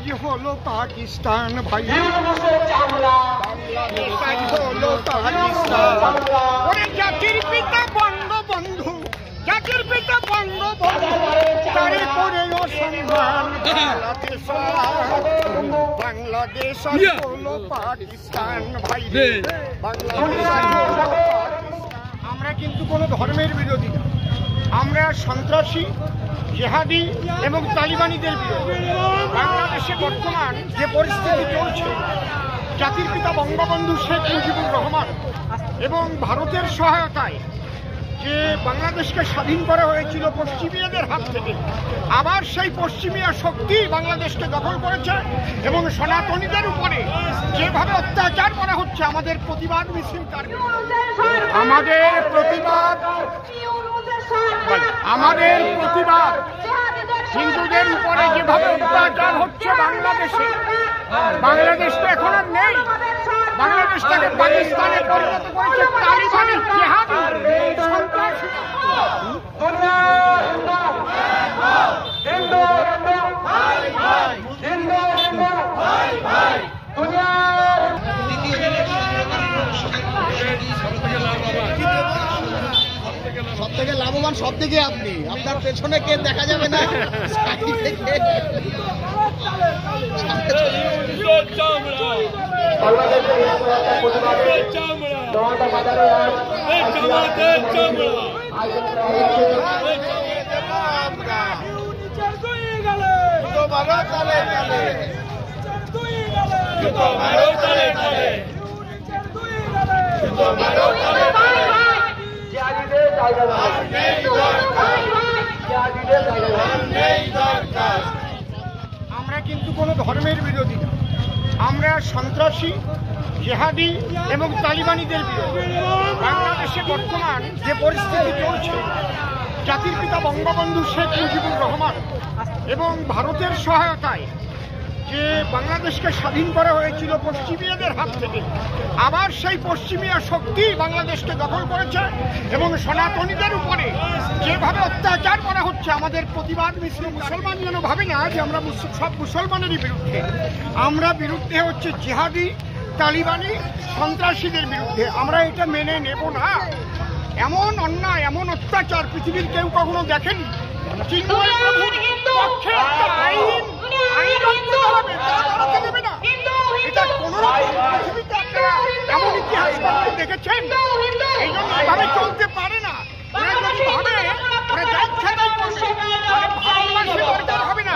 আজ হলো পাকিস্তান ভাই, বাংলাদেশ আজ হলো পাকিস্তান। ওরে জাতির পিতা বঙ্গবন্ধু, জাতির পিতা বঙ্গবন্ধু, তারে করে অসম্মান বাংলাদেশ আজ হলো পাকিস্তান ভাই, বাংলাদেশ আজ হলো পাকিস্তান। আমরা কিন্তু কোনো ধর্মের বিরোধী না, আমরা সন্ত্রাসী, জেহাদি এবং তালিবানিদের বিরুদ্ধে। বাংলাদেশে বর্তমান যে পরিস্থিতি চলছে, জাতির পিতা বঙ্গবন্ধু শেখ মুজিবুর রহমান এবং ভারতের সহায়তায় যে বাংলাদেশকে স্বাধীন করা হয়েছিল পশ্চিমীয়দের হাত থেকে, আবার সেই পশ্চিমীয় শক্তি বাংলাদেশকে দখল করেছে এবং সনাতনীদের উপরে যেভাবে অত্যাচার করা হচ্ছে, আমাদের প্রতিবাদ মিছিল, আমাদের প্রতিবাদ হিন্দুদের উপরে যেভাবে অত্যাচার হচ্ছে বাংলাদেশে। বাংলাদেশ তো এখন আর নেই, বাংলাদেশটাকে পাকিস্তানে পরিণত করেছে তালিবানি জেহাদি সন্ত্রাসী। সব থেকে লাভবান সব থেকে আপনি, আপনার পেছনে কে দেখা যাবে না। আমরা কিন্তু কোনো ধর্মের বিরোধী না, আমরা সন্ত্রাসী, জেহাদি এবং তালিবানিদের বিরুদ্ধে। বাংলাদেশে বর্তমান যে পরিস্থিতি চলছে, জাতির পিতা বঙ্গবন্ধু শেখ মুজিবুর রহমান এবং ভারতের সহায়তায় যে বাংলাদেশকে স্বাধীন করা হয়েছিল পশ্চিমীয়দের হাত থেকে, আবার সেই পশ্চিমীয় শক্তি বাংলাদেশকে দখল করেছে এবং সনাতনীদের উপরে যেভাবে অত্যাচার করা হচ্ছে, আমাদের প্রতিবাদ মিছিল। মুসলমান যেন ভাবে না যে আমরা সব মুসলমানেরই বিরুদ্ধে, আমরা বিরুদ্ধে হচ্ছে জেহাদি, তালিবানি, সন্ত্রাসীদের বিরুদ্ধে। আমরা এটা মেনে নেব না। এমন অন্যায়, এমন অত্যাচার পৃথিবীর কেউ কখনো দেখেনি। এমন ইতিহাস দেখেছেন, এই জন্য এভাবে চলতে পারে না। হবে না।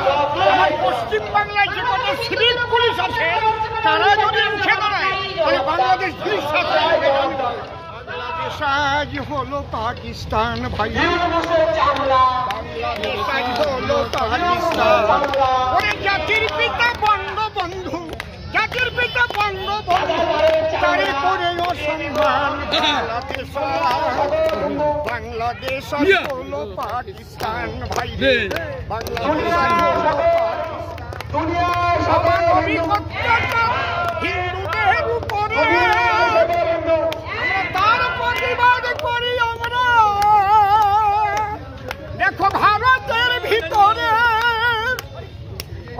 আমার পশ্চিম বাংলায় যে কত সিভিল পুলিশ আছে, তারা যদি উঠে দাঁড়ায় তাহলে বাংলাদেশ পুলিশ আজ হলো পাকিস্তান ভাই, বাংলাদেশ আজ হলো পাকিস্তান। ওরে জাতির পিতা বঙ্গবন্ধু, জাতির পিতা বঙ্গবন্ধু, তারে করে অসম্মান বাংলাদেশ আজ হলো পাকিস্তান ভাই, বাংলাদেশ আজ হলো পাকিস্তান। হিন্দুদের উপরে তার প্রতিবাদ করি আমরা। দেখো ভারতের ভিতরে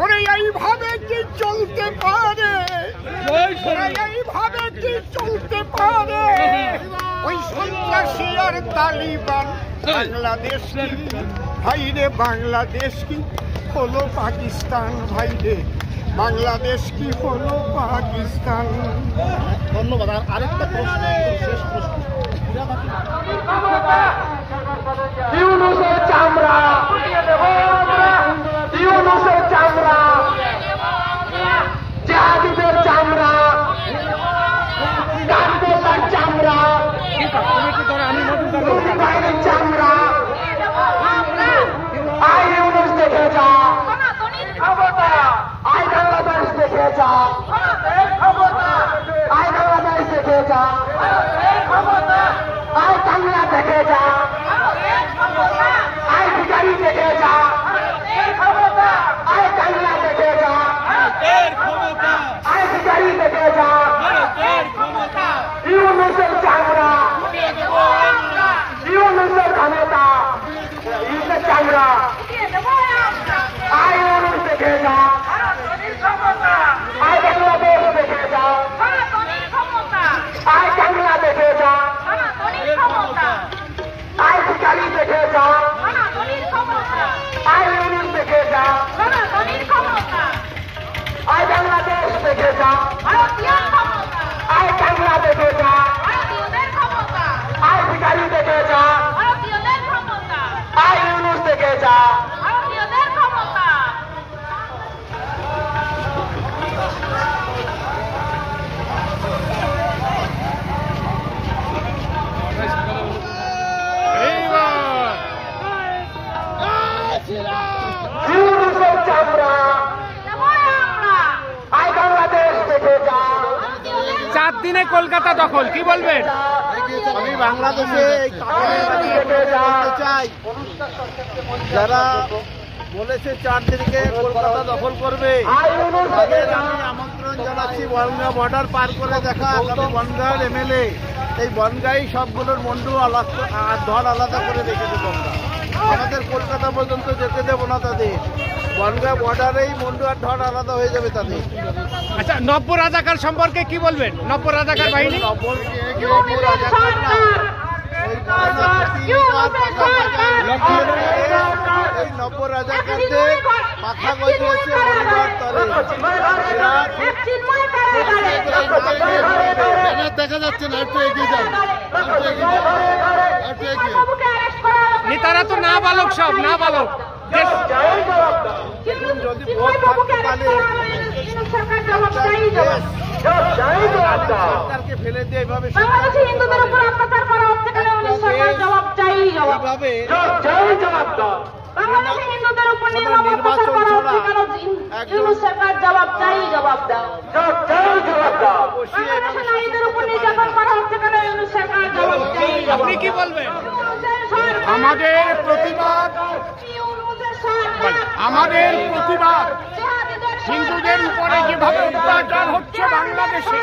ওরে এইভাবে কি চলতে পারে, এইভাবে কি চলতে পারে? ওই সন্ত্রাসী আর তালিবান বাংলাদেশ ভাইরে, বাংলাদেশ কি হলো পাকিস্তান ভাইরে, বাংলাদেশ কি হলো পাকিস্তান। ধন্যবাদ। আর আরেকটা প্রশ্ন, শেষ প্রশ্ন, ইউনূসের চামড়া, ইউনূসের চামড়া, জিহাদিদের চামড়া, গান্ধীদের চামড়া, বাহিনীর চামড়া, আই ইউনূস দেখে যা, আই বাংলাদেশ দেখে যা, আই বাংলাদেশ দেখে যা, আই বাংলা দেখে যা, আই ভিখারি দেখে যা, আই দিনে কলকাতা দখল, কি বলবেন? আমি বাংলাদেশে এই কাপড়ের বাড়ি বলতে চাই, যারা বলেছে 4 তারিখে কলকাতা দখল করবে তাদের আমি আমন্ত্রণ জানাচ্ছি বনগাঁ বর্ডার পার করে দেখা আগামী বনগাঁর এমএলএ এই বনগাঁই সবগুলোর মন্ডু আর ধর আলাদা করে রেখে দেবো আমরা। আমাদের কলকাতা পর্যন্ত যেতে দেবো না তাদের, বনগাঁ বর্ডারেই মন্ডু আর ধর আলাদা হয়ে যাবে তাদের। আচ্ছা, নব্য রাজাকার সম্পর্কে কি বলবেন? নব্য রাজাকার বাহিনী এই নব্য রাজাকারদের পাখা গজিয়েছে দেখা যাচ্ছে না, একটু এগিয়ে যান, একটু এগিয়ে। নেতারা তো না বালক, সব না বালক। যদি ভোট থাকতো তাহলে সরকারকে ফেলে দিয়ে এইভাবে হিন্দুদের উপর অত্যাচার করা হচ্ছে কেন? সরকার জবাব চাই, জবাব বাংলাদেশে হিন্দুদের উপর নির্বাচন করা হচ্ছে কেন? সরকার জবাব চাই, জবাব দাও, জবাব দাও। বাংলাদেশে নারীদের উপর নির্যাতন করা হচ্ছে কেন? সরকার জবাব চাই। আপনি কি বলবেন? আমাদের প্রতিবাদ হিন্দুদের উপরে যেভাবে অত্যাচার হচ্ছে বাংলাদেশে,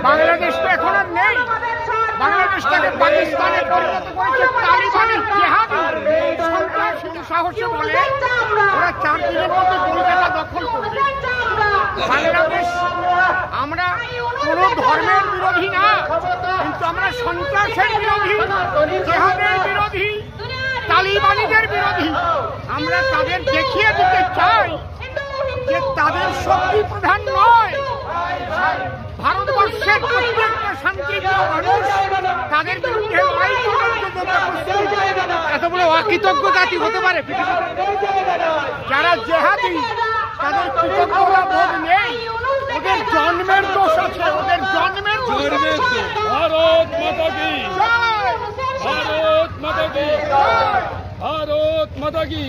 বাংলাদেশ তো এখন আর নেই, বাংলাদেশটাকে পাকিস্তানে পরিণত করেছে তালিবানের জেহাদি সন্ত্রাসী সাহসে বলে ওরা 4 দিনের মধ্যে কলকাতা দখল করবে। বাংলাদেশ, আমরা কোন ধর্মের বিরোধী না, কিন্তু আমরা সন্ত্রাসের বিরোধী, জেহাদের বিরোধী, তালিবানিদের বিরোধী। আমরা তাদের দেখিয়ে দিতে চাই যে তাদের শক্তি প্রধান নয়, ভারতবর্ষের প্রত্যেকটা শান্তিপ্রিয় মানুষ তাদের বিরুদ্ধে লড়াই করার জন্য প্রস্তুত। এত বড় অকৃতজ্ঞ জাতি হতে পারে? যারা জেহাদি তাদের কৃতজ্ঞতা বোধ নেই, ওদের জন্মের দোষ আছে, ওদের জন্মের দোষ। ভারত মাতা কি, ভারত মাতা কি, ভারত মাতা কি।